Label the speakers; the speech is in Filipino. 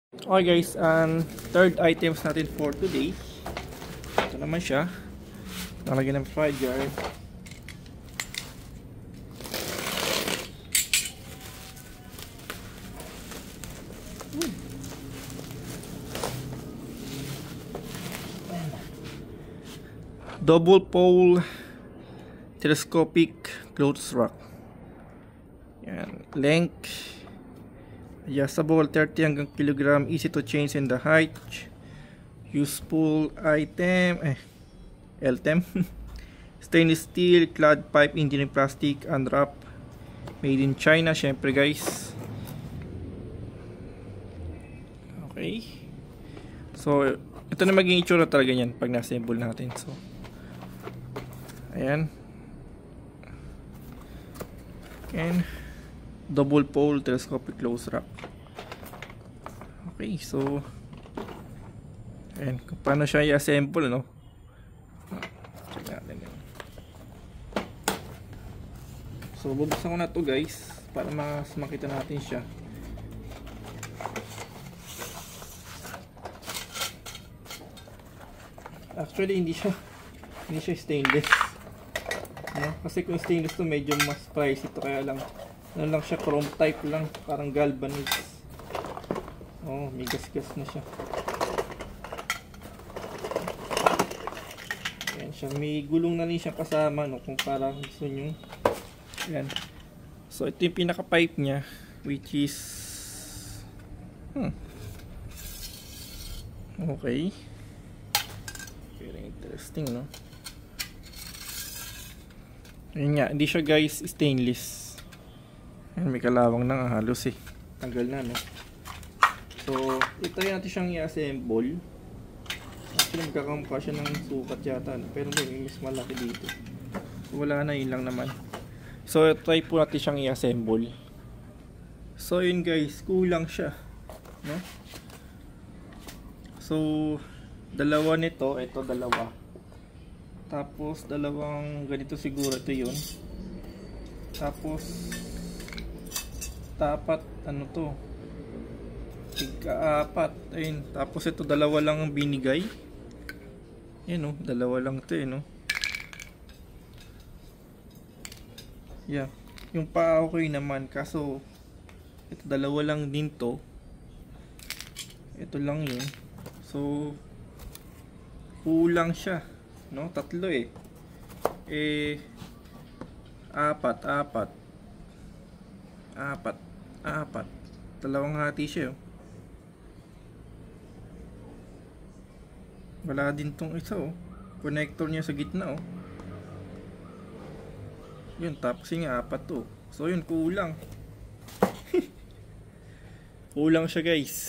Speaker 1: Okay guys, third items natin for today. Ito naman siya. Nalagyan ng fry jar. Double pole telescopic clothes rack. Yan. Length adjustable 30 hanggang kilogram, easy to change in the height. Useful item LTEM. Stainless steel clad pipe engineering plastic unwrap, made in China syempre guys. Okay, so ito na maging itsura talaga yan pag na-assemble natin. So ayan, and double pole telescopic close rack. Okay, so ayan, kung paano siya i-assemble, no? Check natin yun. So bubuksan ko na to guys para mas makita natin siya. Actually hindi siya stainless, no? Kasi kung stainless to medyo mas pricey to, kaya lang ano lang siya, chrome type lang, parang galvanized. Oh, may gas-gas na siya. Ayan siya, may gulong na rin siya kasama, no, kung parang gusto nyo. Ayan. So ito yung pinaka pipe nya, which is okay, very interesting, no? Ayan nga, hindi siya guys stainless. Ayan, may kalawang na halos tanggal na, no? So ito natin siyang i-assemble. Actually magkakamukha siya ng sukat yata, no? Pero may mas malaki dito. So, wala na, yun lang naman. So try po natin siyang i-assemble. So yun guys, kulang siya, no? So dalawa nito, ito dalawa. Tapos dalawang ganito siguro, ito yun. Tapos dapat ano to, ika-apat. Ayun, tapos ito dalawa lang ang binigay. Yan, no, dalawa lang ito, no. Yeah, yung pa okay naman, kaso ito dalawa lang din to. Ito lang yun. So kulang siya, no? Tatlo apat, dalawang hati siya, wala din tong isa, connector niya sa gitna, yun, tapos yung apat to. So yun, kulang. Kulang siya guys.